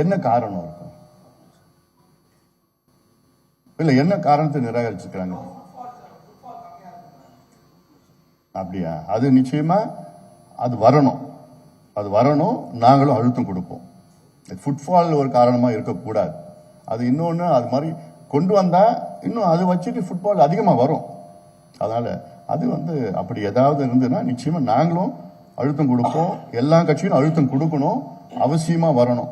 என்ன காரணம் இருக்கும்? இல்ல என்ன காரணத்தை நிராகரிச்சுக்கிறாங்க? அப்படியா? அது நிச்சயமா அது வரணும், அது வரணும். நாங்களும் அழுத்தம் கொடுப்போம். ஃபுட்ஃபால் ஒரு காரணமா இருக்கக்கூடாது. அது இன்னொன்னு அது மாதிரி கொண்டு வந்தா இன்னும் அது வச்சுட்டு ஃபுட்பால் அதிகமா வரும். அதனால அது அப்படி ஏதாவது இருந்ததுன்னா நிச்சயமா நாங்களும் அழுத்தம் கொடுப்போம். எல்லா கட்சியும் அழுத்தம் கொடுக்கணும். அவசியமா வரணும்,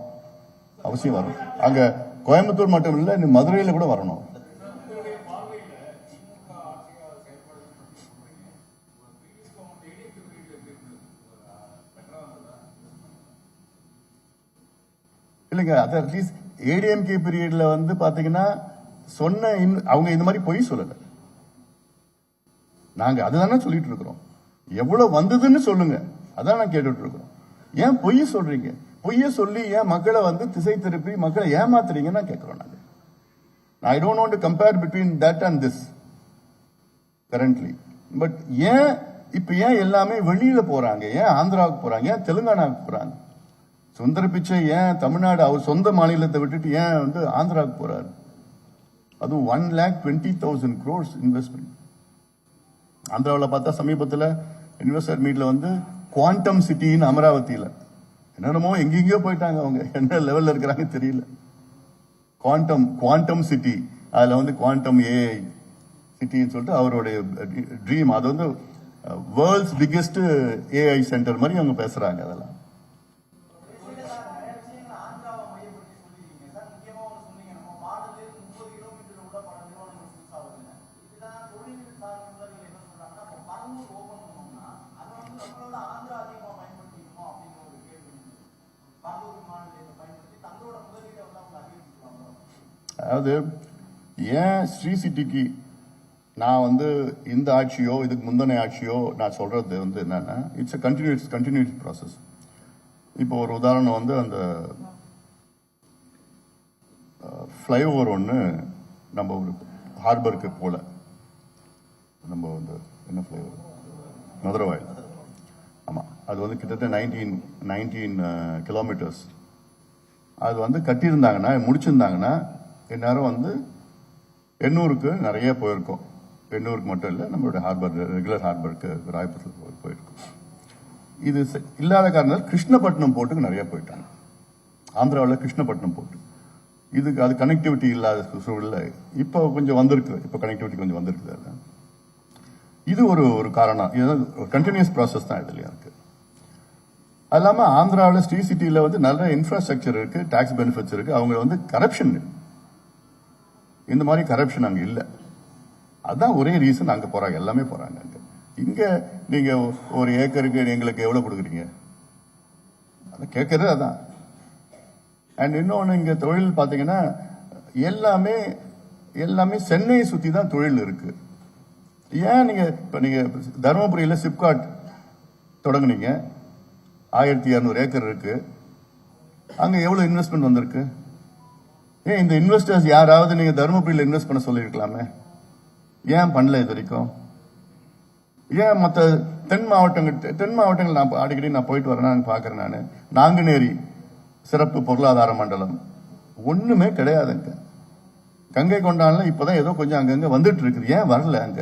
அவசியம் வரும். அங்க கோயம்புத்தூர் மட்டும் இல்ல, மதுரையில கூட வரணும். இல்லைங்க, அது அட்லீஸ்ட் ஏடிஎம்கே பீரியட்ல பாத்தீங்கன்னா சொன்ன அவங்க இந்த மாதிரி பொய் சொல்லல. நாங்க அதுதானே சொல்லிட்டு இருக்கிறோம். எவ்வளவு வந்ததுன்னு சொல்லுங்க, அதான் நான் கேட்டுட்டு இருக்கிறோம். ஏன் பொய்ய சொல்றீங்க? பொய்ய சொல்லி ஏன் மக்களை திசை திருப்பி மக்களை ஏமாத்துறீங்கன்னு கேட்கிறோம் நாங்க. I don't want to compare between that and this currently. But ஏன் இப்ப எல்லாமே வெளியில போறாங்க? ஏன் ஆந்திராவுக்கு போறாங்க? ஏன் தெலுங்கானாவுக்கு போறாங்க? சுந்தர பிச்சை ஏன் தமிழ்நாடு அவர் சொந்த மாநிலத்தை விட்டுட்டு ஏன் ஆந்திராவுக்கு போறாரு? அதுவும் 1,20,000 crores இன்வெஸ்ட்மெண்ட். ஆந்திராவில் பார்த்தா சமீபத்தில் இன்வெஸ்டர் மீட்ல குவாண்டம் சிட்டின்னு அமராவதியில் என்னென்னமோ எங்கெங்கயோ போயிட்டாங்க. அவங்க என்ன லெவல்ல இருக்கிறாங்க தெரியல. குவாண்டம் சிட்டி, அதுல குவாண்டம் ஏஐ சிட்டின்னு சொல்லிட்டு அவருடைய ட்ரீம். அது வேர்ல்ட்ஸ் பிக்கெஸ்ட் ஏஐ சென்டர் மாதிரி அவங்க பேசுறாங்க. அதெல்லாம் அதாவது ஏன் ஸ்ரீ சிட்டிக்கு நான் இந்த ஆட்சியோ இதுக்கு முந்தின ஆட்சியோ நான் சொல்றது என்னன்னா, இட்ஸ் கண்டினியூஸ் ப்ராசஸ். இப்போ ஒரு உதாரணம் அந்த ஃப்ளைஓவர் ஒன்று நம்ம ஒரு ஹார்பருக்கு போல நம்ம என்ன ஃப்ளைஓவர் மதுரவாயில், ஆமா, அது கிட்டத்தட்ட 19 கிலோமீட்டர்ஸ். அது கட்டியிருந்தாங்கன்னா முடிச்சிருந்தாங்கன்னா எல்லாரும் எண்ணூருக்கு நிறைய போயிருக்கோம். எண்ணூருக்கு மட்டும் இல்லை, நம்மளுடைய ஹார்பர் ரெகுலர் ஹார்பருக்கு ராயபுரத்தில் போயிருக்கோம். இது இல்லாத காரணம் கிருஷ்ணப்பட்டினம் போர்ட்டுக்கு நிறைய போயிட்டாங்க. ஆந்திராவில் கிருஷ்ணப்பட்டினம் போர்ட்டு இதுக்கு அது கனெக்டிவிட்டி இல்லாத சூழல்ல இப்போ கொஞ்சம் வந்திருக்கு. இப்போ கனெக்டிவிட்டி கொஞ்சம் வந்திருக்கு. இது ஒரு காரணம். இது கண்டினியூஸ் ப்ராசஸ் தான் இதுலயா இருக்கு. அது இல்லாம ஆந்திராவில் ஸ்ரீ சிட்டியில நல்ல இன்ஃப்ராஸ்ட்ரக்சர் இருக்கு, டாக்ஸ் பெனிஃபிட்ஸ் இருக்கு. அவங்க கரப்ஷன், இந்த மாதிரி கரப்ஷன் அங்க இல்ல. அதான் ஒரே ரீசன் அங்க போறாங்க, எல்லாமே போறாங்க அங்க. இங்க நீங்க ஒரு ஏக்கருக்கு எங்களுக்கு எவ்வளவு கொடுக்குறீங்க? அதை கேட்கறது அதான். அண்ட் இன்னொன்னு இங்க தொழில் பாத்தீங்கன்னா எல்லாமே சென்னையை சுத்தி தான் தொழில் இருக்கு. ஏன் நீங்க தருமபுரியில சிப்காட் தொடங்குனீங்க, 1200 ஏக்கர் இருக்கு. அங்க எவ்வளவு இன்வெஸ்ட்மெண்ட் வந்திருக்கு? ஏன் இந்த இன்வெஸ்டர்ஸ் யாராவது நீங்க தருமபுரியில இன்வெஸ்ட் பண்ண சொல்லிருக்கலாமே? ஏன் பண்ணல இது வரைக்கும்? ஏன் மற்ற தென் மாவட்டங்கள் நான் அடிக்கடி போயிட்டு வரேன், பாக்குறேன். நான் நாங்குநேரி சிறப்பு பொருளாதார மண்டலம் ஒண்ணுமே கிடையாதுங்க. கங்கை கொண்டான்ல இப்பதான் ஏதோ கொஞ்சம் அங்கங்க வந்துட்டு இருக்குது. ஏன் வரல அங்க?